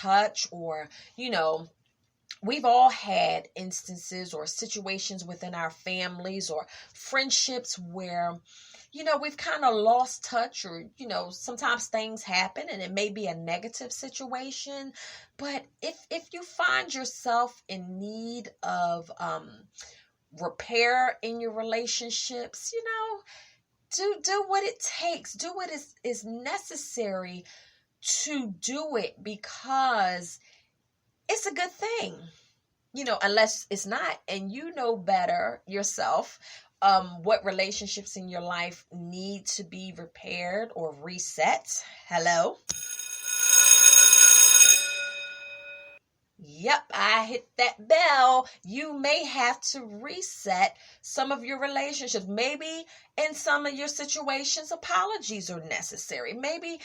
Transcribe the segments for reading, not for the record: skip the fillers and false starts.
touch, or, we've all had instances or situations within our families or friendships where, we've kind of lost touch, or, sometimes things happen and it may be a negative situation. But if you find yourself in need of repair in your relationships, do what it takes, do what is necessary to do it, because it's a good thing, unless it's not, and you know better yourself what relationships in your life need to be repaired or reset. Hello. Yep, I hit that bell. You may have to reset some of your relationships. Maybe in some of your situations, apologies are necessary. Maybe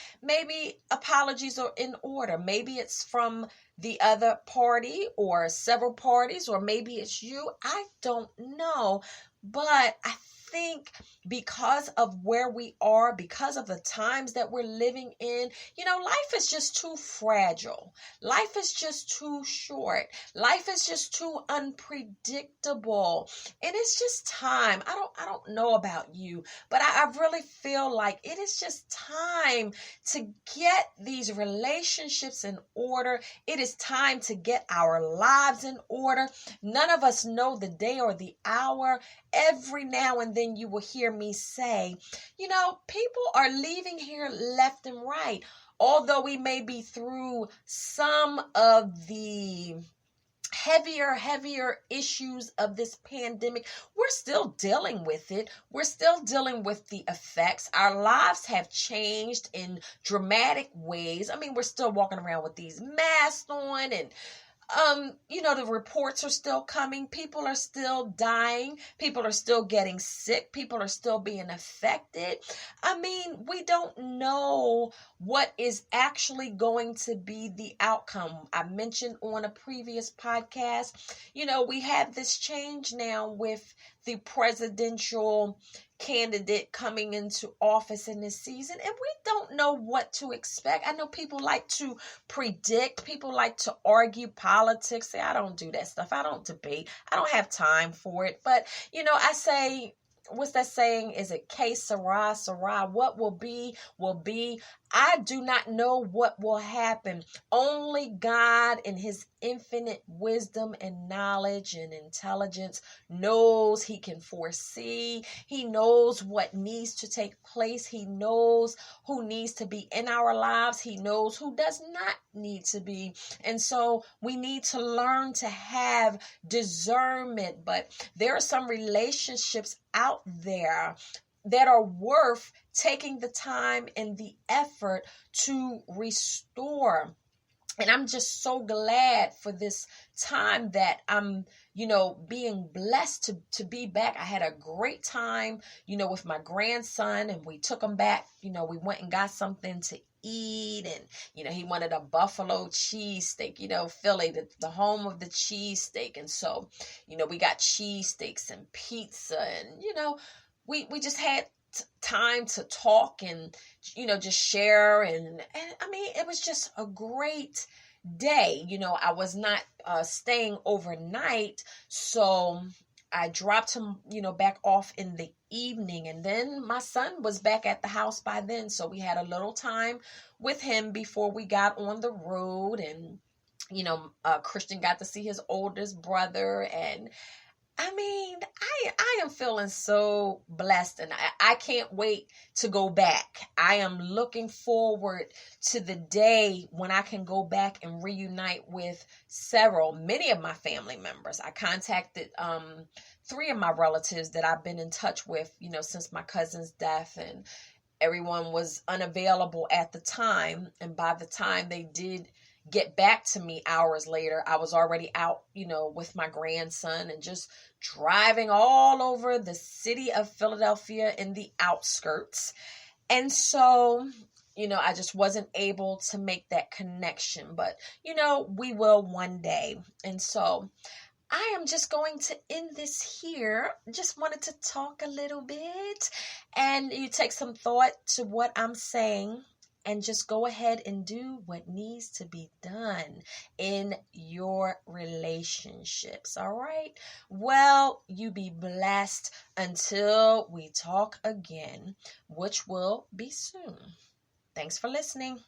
apologies are in order. Maybe it's from the other party or several parties, or maybe it's you. I don't know. But I think because of where we are, because of the times that we're living in, life is just too fragile. Life is just too short. Life is just too unpredictable. And it's just time. I don't know about you, but I really feel like it is just time to get these relationships in order. It is time to get our lives in order. None of us know the day or the hour. Every now and then you will hear me say, people are leaving here left and right. Although we may be through some of the heavier issues of this pandemic, we're still dealing with it. We're still dealing with the effects. Our lives have changed in dramatic ways. I mean, we're still walking around with these masks on, and the reports are still coming. People are still dying. People are still getting sick. People are still being affected. I mean, we don't know what is actually going to be the outcome. I mentioned on a previous podcast, we have this change now with the presidential candidate coming into office in this season, and we don't know what to expect. I know people like to predict, people like to argue politics. Say, I don't do that stuff. I don't debate. I don't have time for it. But, I say, what's that saying? Is it que sera, sera? What will be, will be. I do not know what will happen. Only God in his infinite wisdom and knowledge and intelligence knows. He can foresee. He knows what needs to take place. He knows who needs to be in our lives. He knows who does not need to be. And so we need to learn to have discernment. But there are some relationships out there that are worth taking the time and the effort to restore. And I'm just so glad for this time that I'm, being blessed to be back. I had a great time, with my grandson, and we took him back. We went and got something to eat, and, he wanted a buffalo cheesesteak, Philly, the home of the cheesesteak. And so, we got cheesesteaks and pizza, and, we just had time to talk and, just share. And I mean, it was just a great day. I was not staying overnight. So I dropped him, back off in the evening. And then my son was back at the house by then. So we had a little time with him before we got on the road. And, Christian got to see his oldest brother. And I mean, I am feeling so blessed, and I can't wait to go back. I am looking forward to the day when I can go back and reunite with many of my family members. I contacted 3 of my relatives that I've been in touch with, since my cousin's death, and everyone was unavailable at the time. And by the time they did get back to me hours later, I was already out, with my grandson, and just driving all over the city of Philadelphia in the outskirts. And so, I just wasn't able to make that connection, but, we will one day. And so I am just going to end this here. Just wanted to talk a little bit, and you take some thought to what I'm saying. and just go ahead and do what needs to be done in your relationships. All right. Well, you be blessed until we talk again, which will be soon. Thanks for listening.